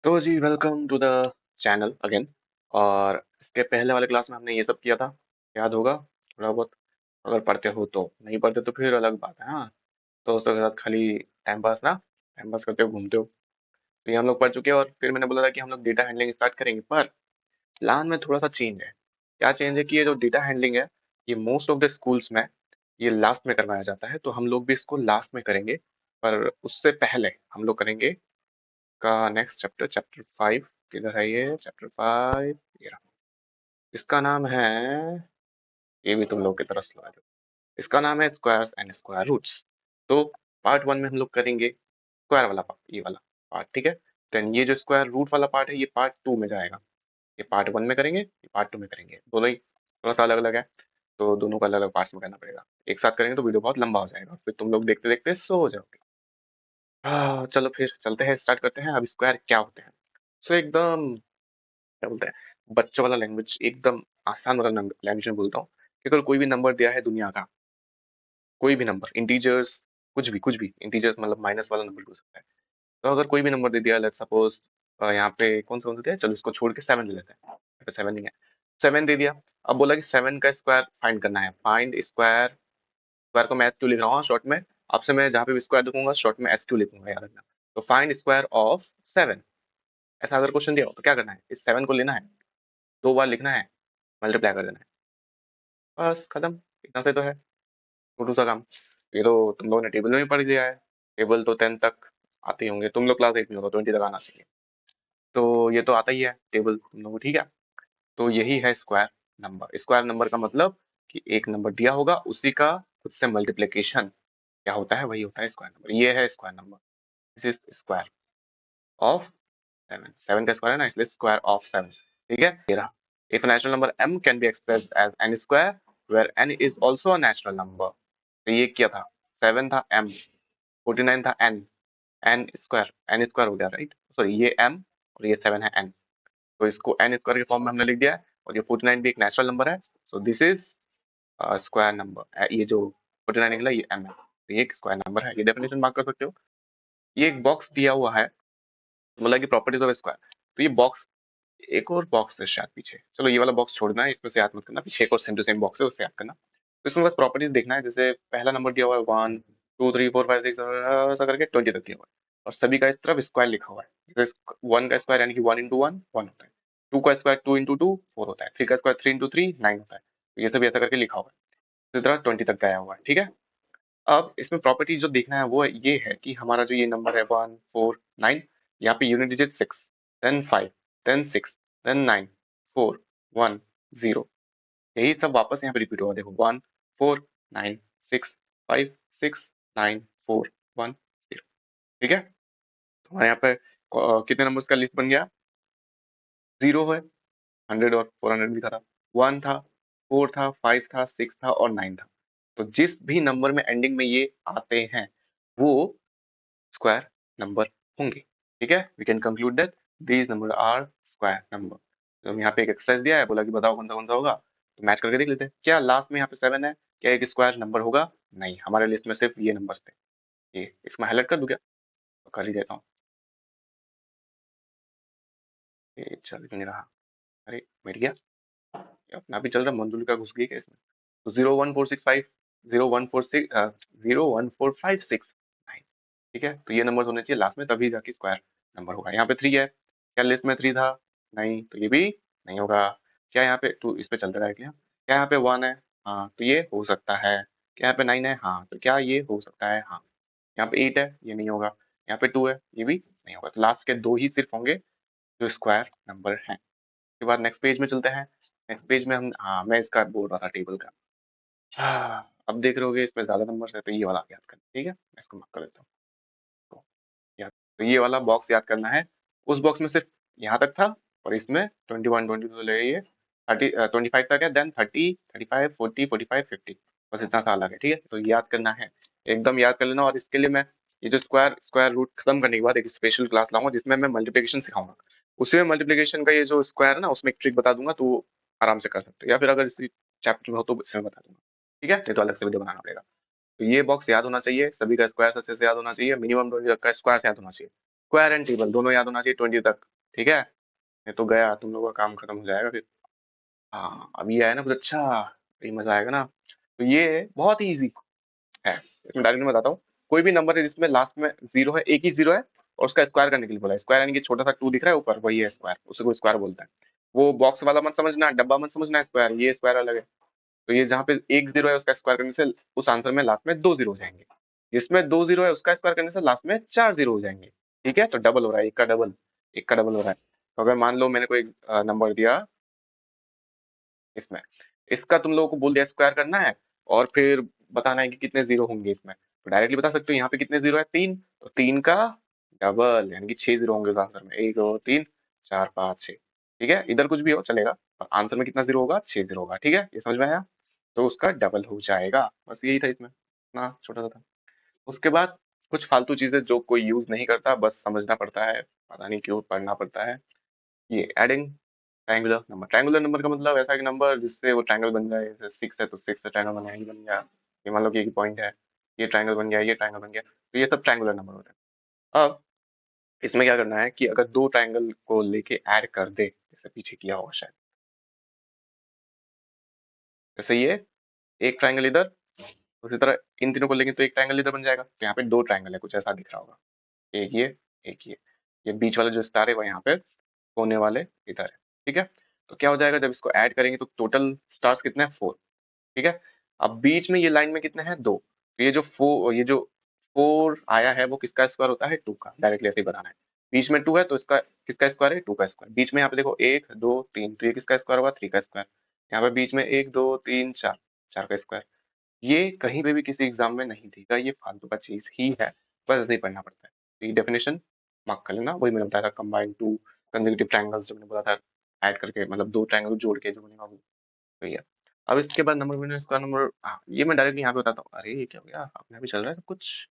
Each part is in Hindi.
तो जी welcome to the channel again. और इसके पहले वाले क्लास में हमने ये सब किया था, याद होगा थोड़ा बहुत। अगर पढ़ते हो तो, नहीं पढ़ते तो फिर अलग बात है। हाँ, दोस्तों के साथ खाली टाइम पास करते हो, घूमते हो। तो ये हम लोग पढ़ चुके हैं और फिर मैंने बोला था कि हम लोग डेटा हैंडलिंग स्टार्ट करेंगे, पर प्लान में थोड़ा सा चेंज है। क्या चेंज है कि ये जो डेटा हैंडलिंग है, ये मोस्ट ऑफ द स्कूल्स में ये लास्ट में करवाया जाता है, तो हम लोग भी इसको लास्ट में करेंगे। पर उससे पहले हम लोग करेंगे का नेक्स्ट चैप्टर, चैप्टर 5। किधर है ये चैप्टर 5? ये रहा। इसका नाम है, ये भी तुम लोग की तरह स्लो है, इसका नाम है स्क्वायर्स एंड स्क्वायर रूट्स। तो पार्ट 1 में हम लोग करेंगे स्क्वायर वाला पार्ट, ये वाला पार्ट, ठीक है। देन ये जो स्क्वायर रूट वाला पार्ट है, ये पार्ट 2 में जाएगा। ये पार्ट 1 में करेंगे, ये पार्ट 2 में करेंगे, दोनों ही थोड़ा सा अलग अलग है। तो दोनों को अलग अलग पार्ट्स में करना पड़ेगा। एक साथ करेंगे तो वीडियो बहुत लंबा हो जाएगा, फिर तुम लोग देखते देखते सो हो जाओगे। हाँ चलो फिर चलते हैं, स्टार्ट करते हैं। अब स्क्वायर क्या होते हैं। सो एकदम क्या बोलते हैं, बच्चों वाला लैंग्वेज, एकदम आसान वाला लैंग्वेज में बोलता हूँ कि अगर कोई भी नंबर दिया है दुनिया का, कोई भी नंबर, इंटीजर्स, कुछ भी इंटीजर्स मतलब माइनस वाला नंबर हो सकता है। तो अगर कोई भी नंबर दे दिया, लेट्स सपोज यहाँ पे कौन सा दिया है, चलो इसको छोड़ के 7 ले लेते हैं। तो 7 नहीं है, 7 दे दिया। अब बोला कि 7 का स्क्वायर फाइंड करना है। फाइंड स्क्वायर, स्क्वायर को मैं एस क्यू लिख रहा हूँ शॉर्ट में। आपसे मैं जहाँ पे भी स्क्वायर लिखूंगा शॉर्ट में एस क्यू लिखूंगा, याद रखना। तो फाइंड स्क्वायर ऑफ 7, ऐसा अगर क्वेश्चन दिया हो तो क्या करना है, इस 7 को लेना है, 2 बार लिखना है, मल्टीप्लाई कर देना है, बस खत्म। इतना से तो है, छोटू सा काम। ये तो तुम लोगों ने टेबल में भी पढ़ लिया है। टेबल तो 10 तक आते ही होंगे, तुम लोग क्लास 8 में हो तो 20 तक आना चाहिए। तो ये तो आता ही है टेबल तुम लोगों को, ठीक है। तो यही है स्क्वायर नंबर। स्क्वायर नंबर का मतलब कि एक नंबर दिया होगा, उसी का खुद से मल्टीप्लिकेशन क्या होता है, वही होता है स्क्वायर नंबर। ये है square number, this is square of 7। 7 का स्क्वायर है ना, इसलिए स्क्वायर ऑफ 7, ठीक है। ये रहा। If natural number m can be expressed as n square where n is also a natural number. तो ये क्या था, 7 था m, 49 था n, n स्क्वायर हो गया, राइट। सॉरी ये m और ये 7 है n, तो इसको n स्क्वायर के फॉर्म में हमने लिख दिया है। और ये 49 भी एक नेचुरल नंबर है, so this is square number. ये जो 49 निकला ये m है, तो ये एक स्क्वायर नंबर है। ये डेफिनेशन मार्क कर सकते हो। ये एक बॉक्स दिया हुआ है, मतलब कि प्रॉपर्टीज ऑफ स्क्वायर। तो ये बॉक्स, एक और बॉक्स है शायद पीछे, चलो ये वाला बॉक्स छोड़ना है, इसमें से याद मत करना। पीछे एक और सेम टू सेम बॉक्स है, उससे याद करना। तो इसमें बस प्रॉपर्टीज देखना है। जैसे पहला नंबर दिया हुआ है 1 2 3 4 5 6 ऐसा करके 20 तक दिया हुआ है, और सभी का इस तरफ स्क्वायर लिखा हुआ है। जैसे 1 का स्क्वायर यानी कि 1 इंटू 1 1 होता है, 2 का स्क्वायर 2 इंटू 2 4 होता है, 3 का स्क्वायर 3 इंटू 3 9 होता है। तो ये सभी ऐसा करके लिखा हुआ है, इस तरह 20 तक गया हुआ है, ठीक है। अब इसमें प्रॉपर्टी जो देखना है वो ये है कि हमारा जो ये नंबर है 1 4 9, यहाँ पे unit digit 6, then 5, then 6, then 9 4 1 0, यही सब वापस यहाँ पे रिपीट होगा। देखो 1 4 9 6 5 6 9 4 1 0, ठीक है। तो हमारे यहाँ पे कितने नंबर्स का लिस्ट बन गया, 0 है, 100 और 400 लिखा था, 1 था, 4 था, 5 था, 6 था और 9 था। तो जिस भी नंबर में एंडिंग में ये आते हैं वो स्क्वायर नंबर होंगे, ठीक है। We can conclude that these numbers are square numbers. तो हम यहाँ पे एक एक्सरसाइज दिया है, बोला कि बताओ कौन सा होगा, तो मैच करके देख लेते हैं। क्या लास्ट में यहाँ पे 7 है, क्या एक स्क्वायर नंबर होगा? नहीं, हमारे लिस्ट में सिर्फ ये नंबर्स थे। ये इसमें हाईलाइट कर दूं क्या? तो कर ही देता हूँ। ये चल क्यों नहीं रहा, अरे मिट गया। ये अपना भी चल रहा, मंजुलिका घुस गई क्या इसमें? तो 01465 014 01456 9, ठीक है। तो ये नंबर होने चाहिए लास्ट में, तभी जाके स्क्वायर नंबर होगा। यहाँ पे 3 है, क्या लिस्ट में 3 था? नहीं, तो ये भी नहीं होगा। क्या यहाँ पे 2, इस पे चलते रहेगा। क्या यहाँ पे 1 है? हाँ, तो ये हो सकता है। क्या यहाँ पे 9 है? हाँ, तो क्या ये हो सकता है? हाँ। यहाँ पे 8 है, ये नहीं होगा। यहाँ पे 2 है, ये भी नहीं होगा। तो लास्ट के 2 ही सिर्फ होंगे जो स्क्वायर नंबर हैं। उसके बाद नेक्स्ट पेज में चलते हैं। नेक्स्ट पेज में हम, हाँ मैं इसका बोल रहा था टेबल का। अब देख रहे होगे इसमें ज्यादा नंबर है, तो ये वाला याद करना, ठीक है। मैं इसको मार्क कर देता हूँ। तो याद, तो ये वाला बॉक्स याद करना है। उस बॉक्स में सिर्फ यहाँ तक था, और इसमें 21 22 ले, ये 30 25 तक है, देन 30 35 40 45 50, बस इतना सा अलग है, ठीक है। तो याद करना है, एकदम याद कर लेना। और इसके लिए मैं ये जो स्क्वायर स्क्वायर रूट खत्म करने के बाद एक स्पेशल क्लास लाऊंगा जिसमें मैं मल्टीप्लिकेशन सिखाऊंगा। उसी में मल्टीप्लिकेशन का ये जो स्क्वायर है ना, उसमें एक ट्रिक बता दूंगा, तो वो आराम से कर सकते हो। या फिर अगर इसी चैप्टर में हो तो इसमें बता दूंगा, ठीक है। नहीं तो अलग से वीडियो बनाना पड़ेगा। तो ये बॉक्स याद होना चाहिए, सभी का स्क्वायर अच्छे से याद होना चाहिए, मिनिमम 20 तक का स्क्वायर याद होना चाहिए, स्क्वायर एंड टेबल दोनों याद होना चाहिए 20 तक। ठीक है, ये तो गया, तुम लोगों का काम खत्म हो जाएगा फिर। हाँ अब ये आया ना कुछ अच्छा, ये मजा आएगा ना। तो ये बहुत ही इजी है, इसमें डायरेक्ट मैं बताता हूँ। कोई भी नंबर है जिसमें लास्ट में जीरो है, एक ही जीरो है, और उसका स्क्वायर करने के लिए बोला है। स्क्वायर यानी कि छोटा सा टू दिख रहा है ऊपर, वही है स्क्वायर, उसे कोई स्क्वायर बोलता है। वो बॉक्स वाला मत समझना, डब्बा मत समझना, स्क्वायर ये स्क्वायर अलग है। तो ये जहाँ पे एक जीरो है उसका स्क्वायर करने से उस आंसर में लास्ट में दो जीरो हो जाएंगे। जिसमें दो जीरो है उसका स्क्वायर करने से लास्ट में चार जीरो हो जाएंगे। ठीक है, तो डबल हो रहा है, एक का डबल, एक का डबल हो रहा है। तो अगर मान लो मैंने कोई नंबर दिया इसमें, इसका तुम लोगों को बोल दिया स्क्वायर करना है, और फिर बताना है कि कितने जीरो होंगे इसमें, तो डायरेक्टली बता सकते हो यहाँ पे कितने जीरो है, तीन, तो तीन का डबल यानी कि छह जीरो होंगे उस आंसर में, एक दो तीन चार पाँच छह। ठीक है, इधर कुछ भी हो चलेगा, पर आंसर में कितना जीरो होगा, छह जीरो होगा। ठीक है, ये समझ में आया? तो उसका डबल हो जाएगा, बस यही था इसमें, ना छोटा सा था। उसके बाद कुछ फालतू चीजें जो कोई यूज नहीं करता, बस समझना पड़ता है, पता नहीं क्यों पढ़ना पड़ता है। ये adding triangular number, triangular number का मतलब ऐसा एक नंबर जिससे वो ट्रायंगल बन जाए। जैसे सिक्स है तो सिक्स से ट्रायंगल बन गया, ये बन गया। ये मान लो कि एक पॉइंट है, ये ट्रायंगल बन गया, ये ट्रायंगल बन गया, तो ये सब ट्रायंगुलर नंबर होते हैं। अब इसमें क्या करना है कि अगर दो ट्रायंगल को लेके ऐड कर दे, जैसे पीछे किया होगा शायद, जैसे ये एक ट्रायंगल इधर, उसी तरह इन तीनों को लेंगे तो एक ट्रायंगल इधर बन जाएगा। तो यहाँ पे दो ट्रायंगल है, कुछ ऐसा दिख रहा होगा, एक ये, एक ये बीच वाला जो स्टार है वो यहाँ पे, कोने वाले इधर है। ठीक है, तो क्या हो जाएगा जब इसको ऐड करेंगे तो टोटल स्टार्स कितने हैं, फोर। ठीक है, अब बीच में ये लाइन में कितने हैं, दो, तो ये जो फोर आया है वो किसका स्क्वायर होता है, टू का, डायरेक्टली ऐसे ही बनाना है। बीच में टू है तो इसका किसका स्क्वायर है, टू का स्क्वायर। बीच में यहाँ पे देखो एक दो तीन, तो ये किसका स्क्वायर होगा, थ्री का स्क्वायर। यहाँ पे बीच में एक दो तीन चार, चार का स्क्वायर। ये कहीं पे भी किसी एग्जाम में नहीं देगा, ये फालतू का चीज ही है, बस ऐसे ही पढ़ना पड़ता है। ये डेफिनेशन मार्क कर लेना, वही मैंने बताया था, कंबाइन टू कंसेक्यूटिव ट्रायंगल्स जो मैंने बोला था, ऐड करके मतलब दो ट्रायंगल जोड़ के जो बनेगा वो, वही है। अब इसके बाद नंबर बने इसका नंबर, हाँ ये मैं डायरेक्टली यहाँ पे बताता हूँ। अरे ये क्या हो गया, अपने भी चल रहा है सब कुछ,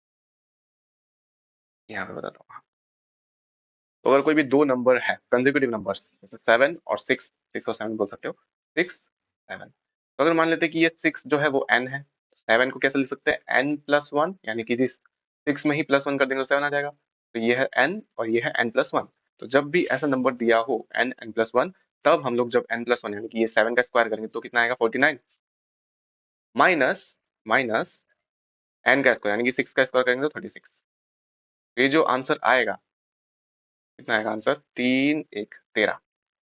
यहाँ पे बताता हूँ। हाँ, तो अगर कोई भी दो नंबर है कंसेक्यूटिव नंबर, जैसे सेवन और सिक्स, सिक्स और सेवन बोल सकते हो, सिक्स सेवन, तो अगर मान लेते हैं कि ये सिक्स जो है वो एन है, सेवन को कैसे लिख सकते हैं, एन प्लस वन, यानी कि जिस सिक्स में ही प्लस वन कर देंगे तो सेवन आ जाएगा। तो ये है एन और ये है एन प्लस वन। तो जब भी ऐसा नंबर दिया हो एन एन प्लस वन, तब हम लोग जब एन प्लस वन यानी कि ये सेवन का स्क्वायर करेंगे तो कितना आएगा, 49, माइनस माइनस एन का स्क्वायर यानी कि सिक्स का स्क्वायर करेंगे तो 36। ये जो आंसर आएगा, कितना आएगा आंसर, तीन एक तेरह।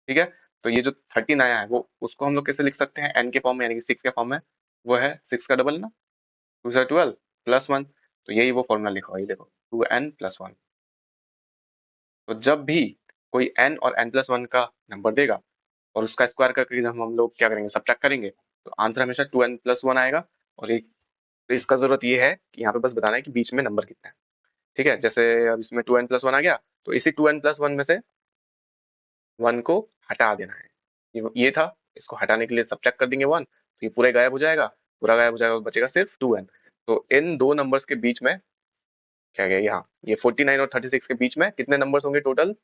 ठीक है, तो ये जो 13 आया है वो उसको हम लोग कैसे लिख सकते हैं, एन के फॉर्म में यानी कि सिक्स के फॉर्म में, वो है सिक्स का डबल ना, टू से 12 प्लस वन। तो यही वो फॉर्मूला लिखा हुआ है, ये देखो, टू एन प्लस वन। तो जब भी कोई एन और एन प्लस वन का नंबर देगा और उसका स्क्वायर करके जब हम लोग क्या करेंगे, सब्ट्रैक्ट करेंगे, तो आंसर हमेशा टू एन प्लस वन आएगा। और एक, तो इसका जरूरत ये है कि यहाँ पे बस बताना है कि बीच में नंबर कितना है। ठीक है, जैसे अब इसमें टू एन प्लस वन आ गया, तो इसी टू एन प्लस वन में से वन को हटा देना है। ये था, इसको हटाने के लिए सब्ट्रैक्ट कर देंगे वन, तो ये पूरा गायब हो जाएगा, पूरा गायब हो जाएगा, बचेगा सिर्फ टू एन। तो इन दो नंबर्स के बीच में क्या गया, यहाँ ये 49 और 36 के बीच में कितने नंबर्स होंगे टोटल,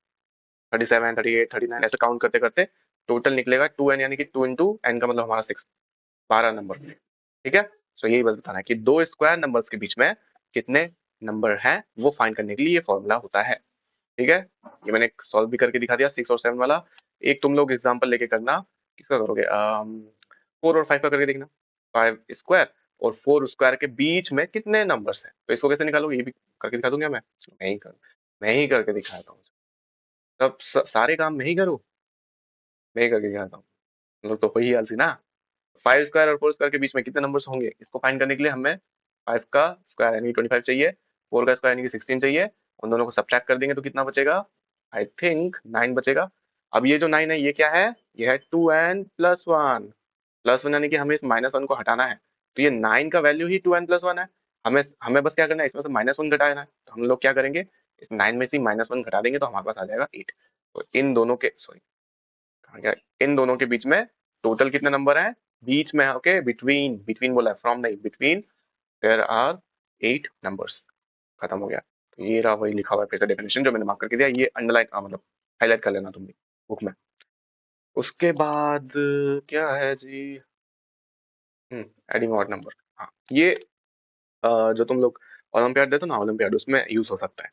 37 38 39, ऐसे काउंट करते करते टोटल निकलेगा टू एन, यानी कि टू इंटू एन का मतलब हमारा सिक्स, 12 नंबर। ठीक है, सो यही बस बताना है कि दो स्क्वायर नंबर्स के बीच में कितने नंबर हैं, वो फाइंड करने के लिए ये फॉर्मूला होता है। ठीक है, ये मैंने सॉल्व भी करके दिखा दिया, सिक्स और सेवन वाला। एक तुम लोग एग्जाम्पल लेके करना, किसका करोगे, फोर और फाइव का करके देखना। फाइव स्क्वायर और फोर स्क्वायर के बीच में कितने नंबर्स हैं, तो इसको कैसे निकालोगे, ये भी करके दिखा दूंगा मैं ही करके दिखाता हूँ। तब सारे काम मैं ही करूँ, मैं ही करके दिखाता हूँ, हम लोग तो हो ही आलसी ना। फाइव स्क्वायर और फोर स्क्वायर के बीच में कितने नंबर्स होंगे, इसको फाइंड करने के लिए हमें फाइव का स्क्वायर यानी 25 चाहिए, फोर का स्क्वायर यानी कि 16 चाहिए, उन दोनों को सब्ट्रैक्ट कर देंगे तो कितना बचेगा, आई थिंक नाइन बचेगा। अब ये जो नाइन है ये क्या है, ये है two n plus one, plus one यानी कि हमें इस माइनस वन को हटाना है। तो ये नाइन का वैल्यू ही टू एन प्लस वन है, हमें हमें बस क्या करना है, इसमें से माइनस वन घटाना है। तो हम लोग क्या करेंगे, इस नाइन में से माइनस वन घटा देंगे तो हमारे पास आ जाएगा एट। तो इन दोनों के सॉरी कहाँ गया, इन दोनों के बीच में टोटल कितने नंबर हैं, बीच में, ओके, बिटवीन, बिटवीन बोला है, फ्रॉम नहीं, between there are eight numbers. खत्म हो गया। तो ये रहा वही लिखा हुआ है फिर से डेफिनेशन जो मैंने मार्क करके दिया, ये अंडरलाइन मतलब हाईलाइट कर लेना तुम भी बुक में। उसके बाद क्या है जी, एडिंग ऑड नंबर। हाँ ये जो तुम लोग ओलंपियाड देते हो ना, ओलंपियाड उसमें यूज हो सकता है।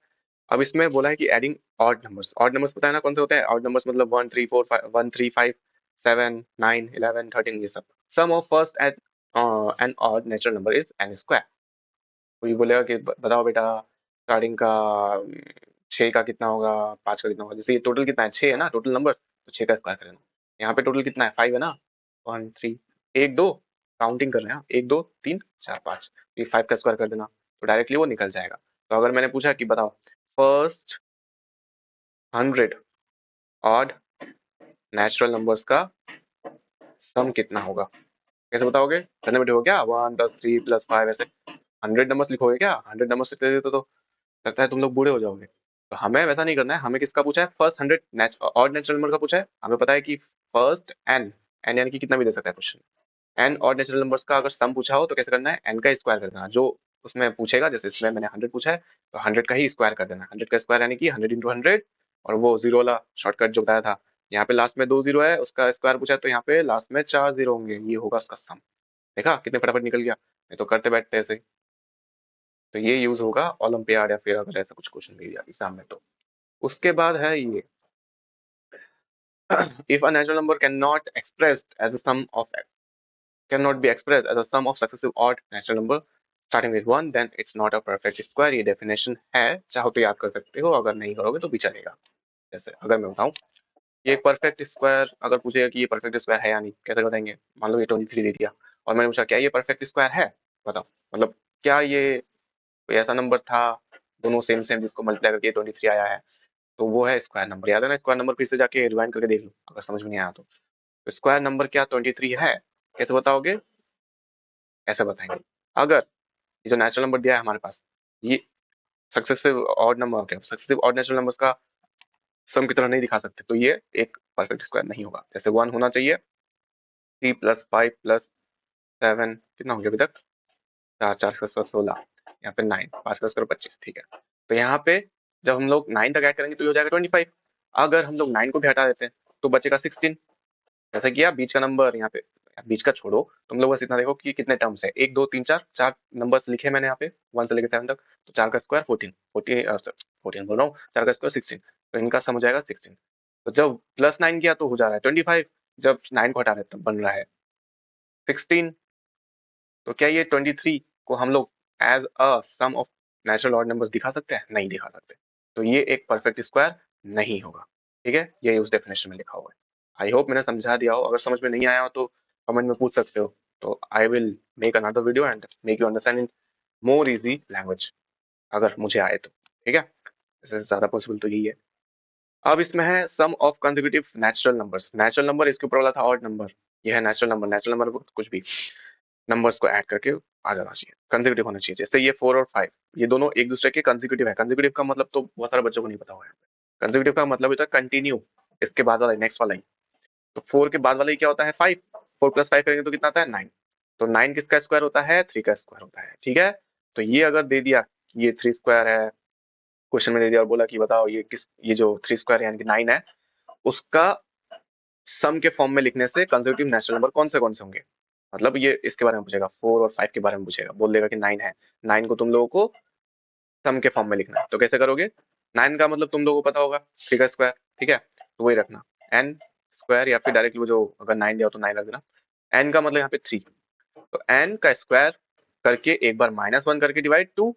अब इसमें बोला है कि एडिंग ऑड नंबर्स पता है ना कौन से होते हैं? ऑड नंबर्स मतलब 1 3 4 5 1 3 5 7 9 11 13 ये सब। Sum of first and odd natural number is n square. कोई बोलेगा कि बताओ बेटा स्टार्टिंग का 6 का कितना होगा, 5 का कितना होगा। जैसे ये टोटल कितना है, 6 है ना टोटल नंबर, तो 6 का स्क्वायर कर देना। यहाँ पे टोटल कितना है, 5 है ना, 1 3 1 2 काउंटिंग कर रहे हैं 1 2 3 4 5, ये 5 का स्क्वायर कर देना तो डायरेक्टली वो निकल जाएगा। तो अगर मैंने पूछा कि बताओ फर्स्ट 100 ऑड नेचुरल नंबर्स का सम कितना होगा, कैसे बताओगे? करने बैठे हो क्या 1 10 3 प्लस 5 ऐसे 100 नंबर्स लिखोगे क्या? 100 नंबर्स लिख देते तो लगता है तुम लोग बूढ़े हो जाओगे। तो हमें वैसा नहीं करना है, हमें किसका पूछा है, फर्स्ट 100 ऑड नेचुरल नंबर का पूछा है। हमें पता है कि फर्स्ट एन एन यानी कि कितना भी दे सकता है question, n odd natural numbers का अगर सम पूछा हो तो कैसे करना है, एन का स्क्वायर कर देना। जो उसमें पूछेगा, जैसे इसमें मैंने 100 पूछा है तो 100 का ही स्क्वायर कर देना। 100 का स्क्वायर यानी कि 100 इंटू 100, और वो जीरो वाला शॉर्टकट जो बताया था, यहाँ पे लास्ट में 2 जीरो है, उसका स्क्वायर पूछा है तो यहाँ पे लास्ट में 4 जीरो होंगे, ये होगा उसका सम। देखा कितने फटाफट निकल गया, नहीं तो करते बैठते ऐसे। तो ये यूज होगा ओलंपियाड या फिर अगर ऐसा कुछ क्वेश्चन दे दिया एग्जाम में तो। उसके बाद है ये if a natural number cannot be expressed as a sum of successive odd natural number starting with 1, then it's not a perfect square। ये डेफिनेशन है, चाहो तो याद कर सकते हो, अगर नहीं करोगे तो भी चलेगा। जैसे अगर मैं बताऊं ये परफेक्ट स्क्वायर, अगर पूछेगा कि ये परफेक्ट स्क्वायर है या नहीं, कैसे बताएंगे? मान लो ये 23 दे दिया और मैंने पूछा क्या ये परफेक्ट स्क्वायर है, बताओ। मतलब क्या ये कोई ऐसा नंबर था दोनों सेम सेम जिसको मल्टीप्लाई करके 23 आया है, तो वो है स्क्वायर नंबर। याद है ना, स्क्वायर नंबर फिर से जाके रिवाइंड करके देख लो अगर समझ में नहीं आया तो। स्क्वायर नंबर क्या 23 है, कैसे बताओगे? ऐसे बताएंगे अगर ये जो नेचुरल नंबर दिया है हमारे पास, ये सक्सेसिव ऑड नंबर होते हैं, सक्सेसिव ऑड नेचुरल नंबर्स का सम की तरह नहीं दिखा सकते, तो ये एक परफेक्ट स्क्वायर नहीं होगा। जैसे 1 होना चाहिए, 3 प्लस 5 प्लस 7 कितना हो गया अभी तक, 4 4 16, यहाँ पे 9 5 प्लस करो 25, ठीक है। तो यहाँ पे जब हम लोग 9 तक ऐड करेंगे तो ये हो जाएगा 25। अगर हम लोग 9 को भी हटा देते हैं तो बचेगा 16। जैसा किया बीच का नंबर यहाँ पे, बीच का छोड़ो, तुम लोग बस इतना देखो कि कितने टर्म्स है, 1 2 3 4, 4 नंबर्स लिखे मैंने यहाँ पे 1 से लेकर 7 तक, तो 4 का स्क्वायर 14, 14 बोल रहा हूँ, 4 का स्क्वायर 16, तो इनका सम हो जाएगा 16। तो जब प्लस 9 किया तो हो जा रहा है 25, जब 9 को हटा रहे तब बन रहा है 16। तो क्या ये 23 को हम लोग as a sum of natural odd numbers दिखा सकते हैं? नहीं दिखा सकते, तो ये एक परफेक्ट स्क्वायर नहीं होगा। ठीक है, ये उस डेफिनेशन में लिखा हुआ है। आई होप मैंने समझा दिया हो, अगर समझ में नहीं आया हो तो कमेंट में पूछ सकते हो, तो I will make another video and make you understand in more easy language, अगर मुझे आए तो। ठीक है, इससे ज्यादा पॉसिबल तो यही है। अब इसमें है sum of consecutive natural numbers. Natural number इसके ऊपर वाला था ऑड नंबर, ये है नेचुरल नंबर। नेचुरल नंबर कुछ भी नंबर्स को ऐड करके आ जाना चाहिए, कंसेक्यूटिव होना चाहिए। जैसे ये 4 और 5, ये दोनों एक दूसरे के कंसेक्यूटिव है। कंसेक्यूटिव का मतलब तो बहुत सारे बच्चों को नहीं पता हुआ है। कंसेक्यूटिव का मतलब होता है कंटिन्यू, इसके बाद वाला नेक्स्ट वाला ही। तो 4 के बाद वाला ही क्या होता है 5, 4 प्लस 5 करेंगे तो कितना आता है 9। तो 9 किसका स्क्वायर होता है, 3 का स्क्वायर होता है। ठीक है, तो ये अगर दे दिया कि ये 3 स्क्वायर है, क्वेश्चन में दे दिया और बोला कि बताओ ये जो 3 स्क्वायर यानी कि 9 है, उसका सम के फॉर्म में लिखने से कंसेक्यूटिव नेचुरल नंबर कौन से होंगे। मतलब ये इसके बारे में पूछेगा, 4 और 5 के बारे में पूछेगा, बोल देगा कि 9 है, 9 को तुम लोगों को सम के फॉर्म में लिखना है। तो कैसे करोगे, 9 का मतलब तुम लोगों को पता होगा 3 का स्क्वायर, ठीक है, तो वही रखना एन स्क्वायर, या फिर डायरेक्टली वो जो अगर 9 दिया तो 9 रख देना। एन का मतलब यहाँ पे 3, तो एन का स्क्वायर करके एक बार -1 करके डिवाइड 2,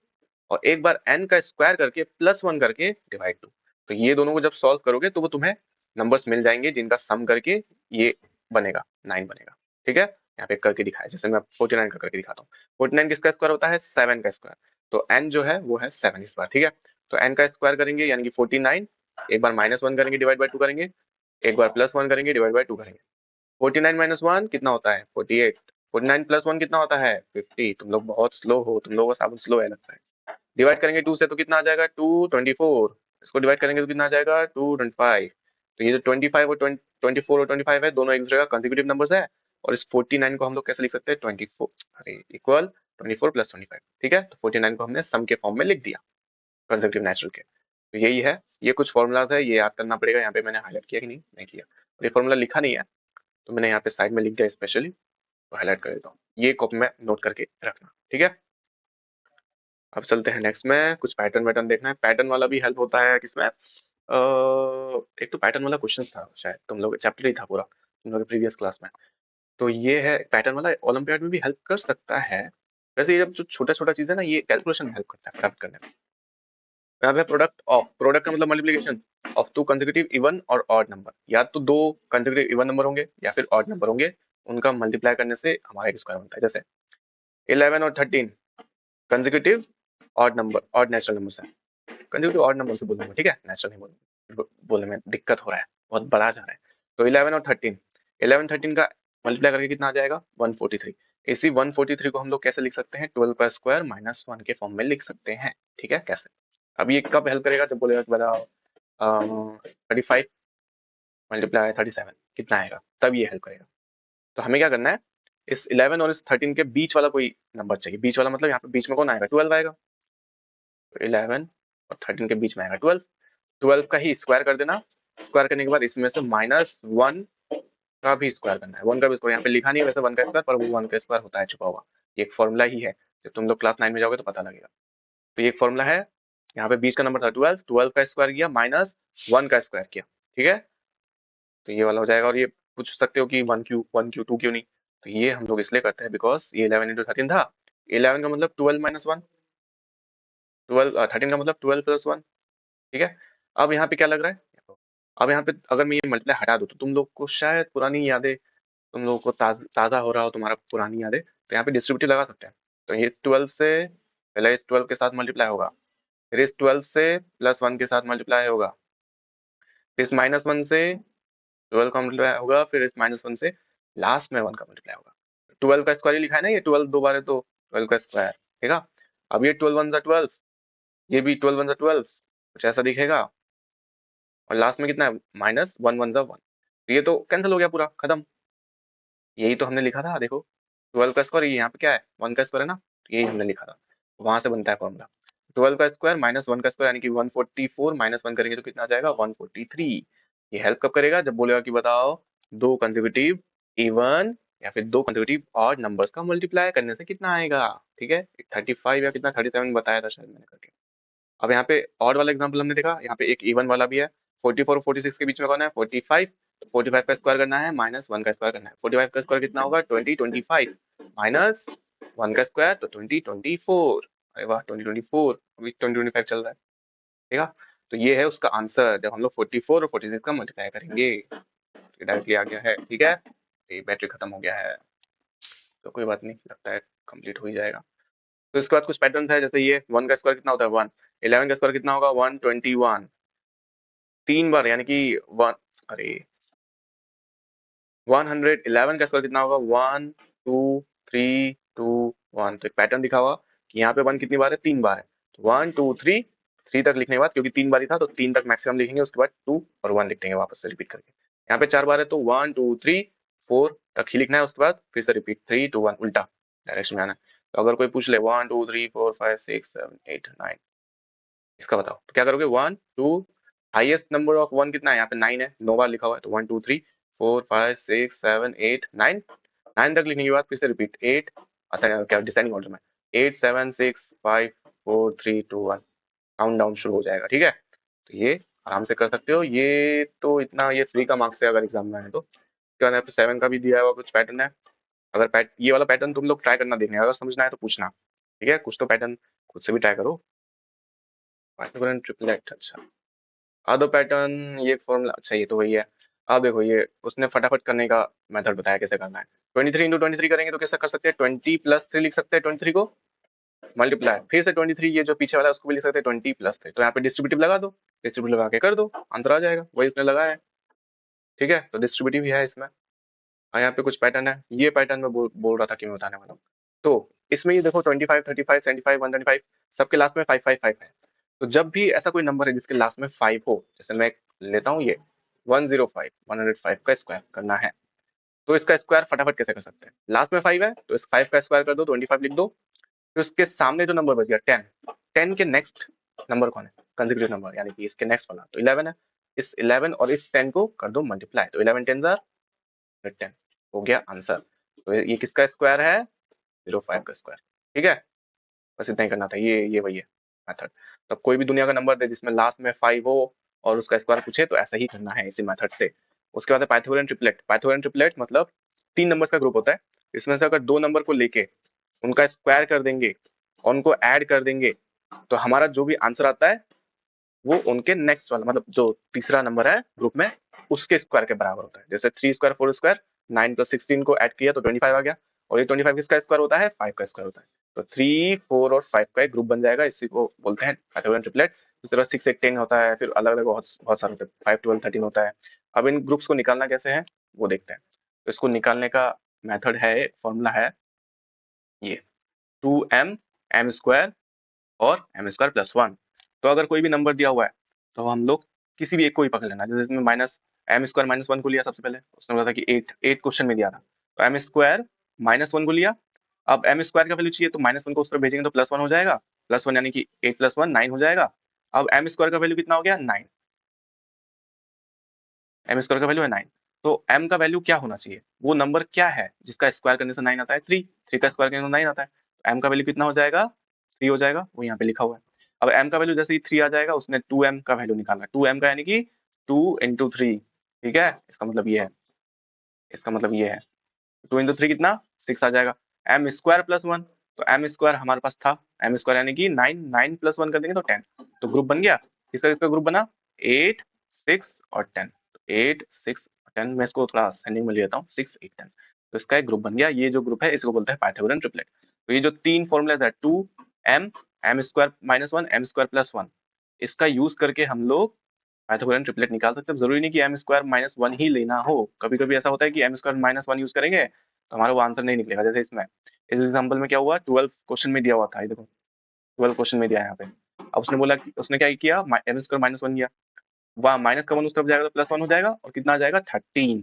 और एक बार एन का स्क्वायर करके +1 करके डिवाइड 2। तो ये दोनों को जब सॉल्व करोगे तो वो तुम्हें नंबर्स मिल जाएंगे जिनका सम करके ये बनेगा 9 बनेगा। ठीक है, यहाँ पे करके दिखाया, जैसे मैं 49 का करके दिखाता हूँ। 49 किसका स्क्वायर होता है, 7 का स्क्वायर, तो n जो है वो है 7 इस बार। ठीक है, तो n का स्क्वायर करेंगे यानी कि 49, एक बार -1 करेंगे डिवाइड बाय 2 करेंगे, एक बार +1 करेंगे डिवाइड बाय 2 करेंगे। 49 माइनस 1 कितना होता है 48, 49 प्लस 1 कितना होता है 50। तुम लोग बहुत स्लो हो, तुम लोगों का साबुन स्लो है लगता है। डिवाइड करेंगे 2 से तो कितना आ जाएगा 224, इसको डिवाइड करेंगे तो कितना आ जाएगा 225। तो ये जो 25 और 24 और 25 है, दोनों एक दूसरे का कंसेक्यूटिव नंबर्स है, और इस 49 को हम लोग कैसे लिख सकते हैं 24, अरे इक्वल 24 प्लस 25। ठीक है, तो 49 को हमने सम के फॉर्म में लिख दिया कंसेक्यूटिव नेचुरल के। तो यही है, ये कुछ फॉर्मूलाज है, ये याद करना पड़ेगा। यहाँ पे मैंने हाईलाइट किया कि नहीं किया, ये फॉर्मूला लिखा नहीं है तो मैंने यहाँ पे साइड में लिख दिया स्पेशली, तो हाईलाइट कर देता हूँ, ये कॉपी में नोट करके रखना। ठीक है, अब चलते हैं नेक्स्ट में, कुछ पैटर्न वैटर्न देखना है। पैटर्न वाला भी हेल्प होता है किसमें, एक तो पैटर्न वाला क्वेश्चन था शायद, तुम लोग चैप्टर ही था पूरा तुम लोग प्रीवियस क्लास में। तो ये है पैटर्न वाला, ओलंपियाड में भी हेल्प कर सकता है। वैसे ये जो छोटा छोटा चीज है ना, ये कैलकुलेशन में हेल्प करता है फटाफट करने में। यहाँ पे प्रोडक्ट ऑफ, प्रोडक्ट का मतलब multiplication of to consecutive even और ऑड नंबर, या तो दो कंसेक्यूटिव इवन नंबर होंगे या फिर ऑड नंबर होंगे, उनका मल्टीप्लाई करने से हमारा एक स्क्वायर बनता है। जैसे 11 और 13 consecutive odd number, odd natural number है, कंसेक्यूटिव ऑड नंबर से बोलूंगा, ठीक है, नेचुरल नहीं बोलूंगा, बोलने में दिक्कत हो रहा है, बहुत बड़ा जा रहा है। तो 11 और 13, 11 13 का मल्टीप्लाई करके कितना आ जाएगा 143। इसी 143 को हम लोग कैसे लिख सकते हैं, 12 का स्क्वायर माइनस 1 के फॉर्म में लिख सकते हैं, ठीक है। कैसे, अब ये कब हेल्प करेगा, जब बोलेगा कि बताओ 35 मल्टीप्लाई 37 कितना आएगा, तब ये हेल्प करेगा। तो हमें क्या करना है, इस 11 और इस 13 के बीच वाला कोई नंबर चाहिए। बीच वाला मतलब यहाँ पे बीच में कौन आएगा, 12 आएगा। तो 11 और 13 के बीच में आएगा 12, 12 का ही स्क्वायर कर देना। स्क्वायर करने के बाद इसमें से -1 का भी स्क्वायर करना है। 1 का भी स्क्वायर यहाँ पे लिखा नहीं है वैसे 1 का स्क्वायर, पर वो 1 का स्क्वायर होता है छुपा हुआ, ये एक फॉर्मूला ही है, जब तुम लोग क्लास 9 में जाओगे तो पता लगेगा। तो ये एक फॉर्मूला है, यहाँ पे बीच का नंबर था 12, 12 का स्क्वायर किया माइनस 1 का स्क्वायर किया, ठीक है। तो ये वाला हो जाएगा। और ये पूछ सकते हो कि 1 क्यों, 1 क्यों, 2 क्यों नहीं, तो ये हम लोग इसलिए करते हैं बिकॉज ये 11 इंटू 13 था, 11 का मतलब 12 माइनस 1, 12 13 का मतलब 12 प्लस 1, ठीक है। अब यहाँ पे क्या लग रहा है, अब यहाँ पे अगर मैं ये मल्टीप्लाई हटा दूं तो तुम लोग को शायद पुरानी यादें, तुम लोगों को ताजा हो रहा हो तुम्हारा पुरानी यादें, तो यहाँ पे डिस्ट्रीब्यूटिव लगा सकते हैं। तो इस 12 से पहले इस 12 के साथ मल्टीप्लाई होगा, फिर इस 12 से प्लस 1 के साथ मल्टीप्लाई होगा, फिर इस -1 से 12 का मल्टीप्लाई होगा, फिर इस -1 से लास्ट में 1 का मल्टीप्लाई होगा। 12 का स्क्वायर ही लिखा है ना, ये 12 दो बार है तो 12 का स्क्वायर, ठीक है। अब ये 12 1 12, ये भी 12 1 12, कुछ ऐसा दिखेगा। और लास्ट में कितना है, -1 1 1, तो ये तो कैंसिल हो गया पूरा, खत्म। यही तो हमने लिखा था, देखो 12 का स्क्वायर, यहाँ पे क्या है 1 का स्क्वायर है ना, तो यही हमने लिखा था, वहां से बनता है फॉर्मूला। 12 का स्क्वायर माइनस 1 का स्क्वायर यानी कि 144, -1 करेंगे तो कितना आ जाएगा 143। ये हेल्प कब करेगा, जब बोलेगा कि बताओ दो कंसेक्यूटिव इवन या फिर दो कंसेक्यूटिव ऑड नंबर्स का मल्टीप्लाई करने से कितना आएगा, ठीक है। 35 या कितना 37 बताया था शायद मैंने करके। अब यहाँ पे और वाला एग्जांपल हमने देखा, यहाँ पे एक इवन वाला भी है। 44 और 46 के बीच में कौन है 45, 45 का स्क्वायर करना है -1 का स्क्वायर करना है। 45 का स्क्वायर कितना होगा 20 25 माइनस 1 का स्क्वायर तो 20 24। अरे वाह 20 24, अभी 20 25 चल रहा है, ठीक है। तो ये है उसका आंसर, जब हम लोग 44 और 46 का मल्टीप्लाई करेंगे तो डायरेक्टली आ गया है, ठीक है। ये बैटरी खत्म हो गया है तो कोई बात नहीं, लगता है कंप्लीट हो ही जाएगा। तो इसके बाद कुछ पैटर्न्स है, जैसे ये 1 का स्क्वायर कितना होता है 1, 11 का स्क्वायर कितना होगा 121, 3 बार यानी कि 1, अरे 111 का स्क्वायर कितना होगा 1 2 3 2 1। तो एक पैटर्न दिखा हुआ कि यहाँ पे 1 कितनी बार है 3 बार है, तो 1 2 3, 3 तक लिखने के बाद, क्योंकि 3 बार ही था तो 3 तक मैक्सिमम लिखेंगे, उसके बाद 2 और 1 लिख देंगे वापस से रिपीट करके। यहाँ पे 4 बार है तो 1 2 3 4 तक ही लिखना है, उसके बाद फिर से रिपीट 3 2 1 उल्टा डायरेक्शन में आना है। तो अगर कोई पूछ ले 1 2 3 4 5 6 7 8 9, इसका बताओ, तो क्या करोगे 1 2, हाईएस्ट नंबर ऑफ 1 कितना है यहाँ पे 9 है, 9 बार लिखा हुआ है, तो 1 2 3 4 5 6 7 8 9, 9 तक लिखने के बाद फिर से रिपीट 8, अच्छा क्या डिसेंडिंग ऑर्डर में 8 7 6 5 4 3 2 1, काउंट डाउन शुरू हो जाएगा, ठीक है। तो ये आराम से कर सकते हो, ये तो इतना ये फ्री का मार्क्स है अगर एग्जाम में आए तो। क्या यहाँ पे 7 का भी दिया हुआ कुछ पैटर्न है, अगर ये वाला पैटर्न तुम लोग ट्राई करना, देखने अगर समझना है तो पूछना, ठीक है। कुछ तो पैटर्न खुद से भी ट्राई करो, पाइथागोरन ट्रिपलेट, अच्छा आधो पैटर्न ये फॉर्मूला, अच्छा ये तो वही है। अब देखो ये उसने फटाफट करने का मेथड बताया कैसे करना है। 23 इंटू 23 करेंगे तो कैसे कर सकते हैं, 20 प्लस 3 लिख सकते हैं, 23 को मल्टीप्लाई फिर से 23, ये जो पीछे वाला है उसको भी लिख सकते हैं 20 प्लस 3, तो यहाँ पे डिस्ट्रीब्यूटिव लगा दो, डिस्ट्रीब्यूटिव लगा के कर दो, आंसर आ जाएगा, वही इसने लगाया है, ठीक है। तो डिस्ट्रीब्यूटिव ही है इसमें। यहाँ पे कुछ पैटर्न है, ये पैटर्न में बोल रहा था कि मैं बताने वाला हूँ। तो इसमें ये देखो 25 35 75 125 सबके लास्ट में 5 5 5 है। तो जब भी ऐसा कोई नंबर है जिसके लास्ट में 5 हो, जैसे मैं लेता हूँ ये 105, 105 का स्क्वायर करना है, तो इसका स्क्वायर फटाफट कैसे कर सकते हैं, लास्ट में 5 है तो इस 5 का स्क्वायर कर दो 25 लिख दो, फिर उसके सामने जो नंबर बच गया 10, 10 के नेक्स्ट नंबर कौन है कंसेक्यूटिव नंबर, यानी कि इसके नेक्स्ट वाला तो 11 है, इस 11 और इस 10 को कर दो मल्टीप्लाई, तो 11 10 10 हो गया आंसर। तो ये किसका स्क्वायर है 05 का स्क्वायर, ठीक है। बस इतना ही करना था। ये वही है मेथड। तो कोई भी दुनिया का नंबर दे जिसमें लास्ट में 5 हो और उसका स्क्वायर पूछे तो ऐसा ही करना है इसी मेथड से। उसके बाद है पाइथागोरियन ट्रिपलेट। पाइथागोरियन ट्रिपलेट मतलब 3 नंबर्स का ग्रुप होता है। इसमें से अगर 2 नंबर को लेके उनका स्क्वायर कर देंगे और उनको ऐड कर देंगे तो हमारा जो भी आंसर आता है वो उनके नेक्स्ट वाला मतलब जो तीसरा नंबर है ग्रुप में उसके स्क्वायर के बराबर होता है। जैसे 3 स्क्वायर 4 स्क्वायर 9 + 16 को ऐड किया तो 25 आ गया और ये 25 किसका स्क्वायर होता है 5 का स्क्वायर होता है। तो 3 4 और 5 का एक ग्रुप बन जाएगा। इसी को बोलते हैं पाइथागोरियन ट्रिपलेट। इस तरह 6 8 10 होता है। फिर अलग अलग बहुत सारे होते हैं 5 12 13 होता है। अब इन ग्रुप्स को निकालना कैसे है वो देखते हैं। तो इसको निकालने का मेथड है फॉर्मूला है ये 2m m स्क्वायर और m स्क्वायर प्लस 1। तो अगर कोई भी नंबर दिया हुआ है तो हम लोग किसी भी एक को ही पकड़ लेना। जैसे इसमें माइनस m स्क्वायर माइनस 1 को लिया सबसे पहले। उसने बोला था कि 8 क्वेश्चन में दिया था तो m स्क्वायर माइनस 1 को लिया। अब m स्क्वायर का वैल्यू चाहिए तो माइनस 1 को उस तरफ भेजेंगे तो प्लस 1 हो जाएगा। प्लस 1 यानी कि 8 + 1 9 हो जाएगा। अब m स्क्वायर का वैल्यू कितना हो गया 9। m स्क्वायर का वैल्यू है 9। तो m का वैल्यू क्या होना चाहिए वो नंबर क्या है जिसका स्क्वायर करने से 9 आता है 3। 3 का स्क्वायर करने से 9 आता है तो m का वैल्यू कितना हो जाएगा 3 हो जाएगा। वो यहाँ पे लिखा हुआ है। अब m का वैल्यू जैसे ही 3 आ जाएगा उसने 2m का वैल्यू निकालना है। 2m का यानी कि 2 × 3। ठीक है इसका मतलब ये है 2 × 3 कितना 6 आ जाएगा। m स्क्वायर प्लस 1 तो m स्क्वायर हमारे पास था m स्क्वायर यानी कि 9 9 + 1 कर देंगे तो 10। तो ग्रुप बन गया। किसका ग्रुप बना 8 6 और 10। 8 6 10 मैं इसको थोड़ा असेंडिंग में ले लेता हूँ 6 8 10। तो इसका एक ग्रुप बन गया। ये जो ग्रुप है इसको बोलते हैं पाइथागोरियन ट्रिपलेट। तो ये जो 3 फॉर्मूलाज है 2m m square minus 1 m square plus 1 इसका यूज करके हम लोग पाइथागोरियन ट्रिपलेट निकाल सकते हैं। जरूरी नहीं कि m स्क्वायर माइनस 1 ही लेना हो। कभी कभी ऐसा होता है कि m स्क्वायर माइनस 1 यूज करेंगे तो हमारा वो आंसर नहीं निकलेगा। जैसे इसमें इस एग्जांपल में क्या हुआ 12 क्वेश्चन में दिया हुआ था। ये देखो 12 क्वेश्चन में दिया है यहाँ पे। अब उसने बोला कि उसने क्या किया m स्क्वायर माइनस 1 लिया वहाँ माइनस का 1 उस तरफ जाएगा तो प्लस 1 हो जाएगा और कितना आ जाएगा 13।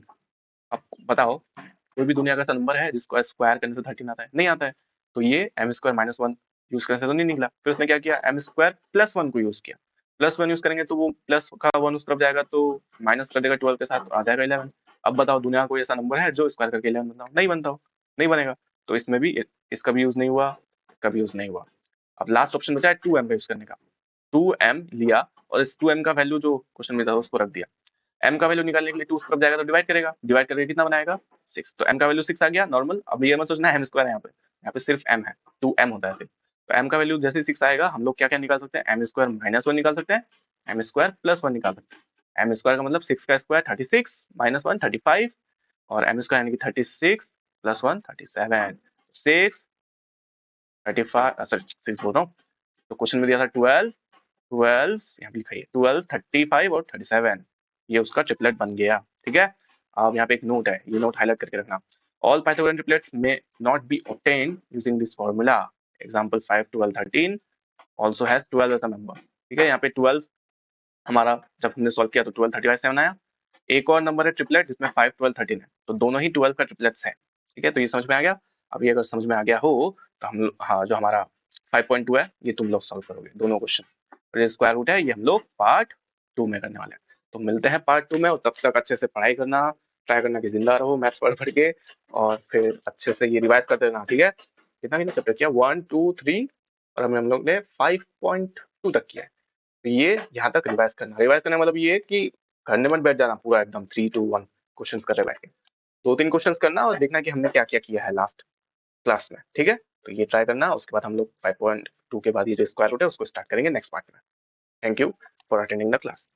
अब बताओ कोई भी दुनिया का ऐसा नंबर है जिसको स्क्वायर करने से 13 आता है नहीं आता है। तो ये m स्क्वायर माइनस 1 यूज करने से तो नहीं निकला। फिर उसने क्या किया m स्क्वायर प्लस 1 को यूज किया। प्लस 1 यूज करेंगे तो वो प्लस का 1 उस तरफ जाएगा तो माइनस कर देगा 12 के साथ तो आ जाएगा 11। अब बताओ दुनिया कोई ऐसा नंबर है जो स्क्वायर करके 11 बनता हो नहीं बनता हो नहीं बनेगा। तो इसमें भी इसका भी यूज नहीं हुआ इसका भी यूज नहीं हुआ। अब लास्ट ऑप्शन बचा है 2m का यूज करने का। 2m लिया और इस 2m का वैल्यू जो क्वेश्चन में था उसको रख दिया। m का वैल्यू निकालने के लिए 2 उस तरफ जाएगा तो डिवाइड करेगा। डिवाइड करके कितना बनाएगा 6। तो m का वैल्यू 6 आ गया नॉर्मल। अब ये मत सोचना m स्क्वायर है यहाँ पे सिर्फ m है 2m होता है सिर्फ। तो m का वैल्यू जैसे 6 आएगा हम लोग क्या क्या निकाल सकते हैं m स्क्वायर माइनस 1 निकाल सकते हैं m स्क्वायर प्लस 1 निकाल सकते हैं। m स्क्वायर का मतलब 6 का स्क्वायर 36 माइनस 1 35 और m स्क्वायर यानी कि 36 प्लस 1 37 6 35 सॉरी 6 बोल रहा हूँ। तो क्वेश्चन में दिया था 12 यहाँ पे लिखा है 12 35 और 37 ये उसका ट्रिपलेट बन गया। ठीक है अब यहाँ पे एक नोट है ये नोट हाईलाइट करके रखना। All Pythagorean triplets may not be obtained using this formula. Example 5 12 13 also has 12 as a member. ठीक है यहाँ पे 12 हमारा जब हमने सॉल्व किया तो 12 35 7 आया। एक और नंबर है ट्रिपलेट जिसमें 5 12 13 है तो दोनों ही 12 का ट्रिपलेट्स है। ठीक है तो ये समझ में आ गया। अब ये अगर समझ में आ गया हो तो हम हाँ जो हमारा 5.2 है ये तुम लोग सॉल्व करोगे दोनों क्वेश्चन। और ये स्क्वायर रूट है ये हम लोग पार्ट 2 में करने वाले हैं। तो मिलते हैं पार्ट 2 में और तब तक अच्छे से पढ़ाई करना ट्राई करना कि जिंदा रहो मैथ्स पढ़ के और फिर अच्छे से ये रिवाइज करते रहना। ठीक है कितना कितना चैप्टर किया 1 2 3 और हम लोग ने 5.2 तक किया है। तो ये यहाँ तक रिवाइज करना। रिवाइज करने का मतलब ये कि करने मत बैठ जाना पूरा एकदम 3 2 1 क्वेश्चंस कर रहे बैठ के। 2 3 क्वेश्चंस करना और देखना कि हमने क्या क्या किया है लास्ट क्लास में। ठीक है तो ये ट्राई करना उसके बाद हम लोग 5.2 के बाद ये जो स्क्वायर रूट है उसको स्टार्ट करेंगे नेक्स्ट पार्ट में। Thank you for attending the class.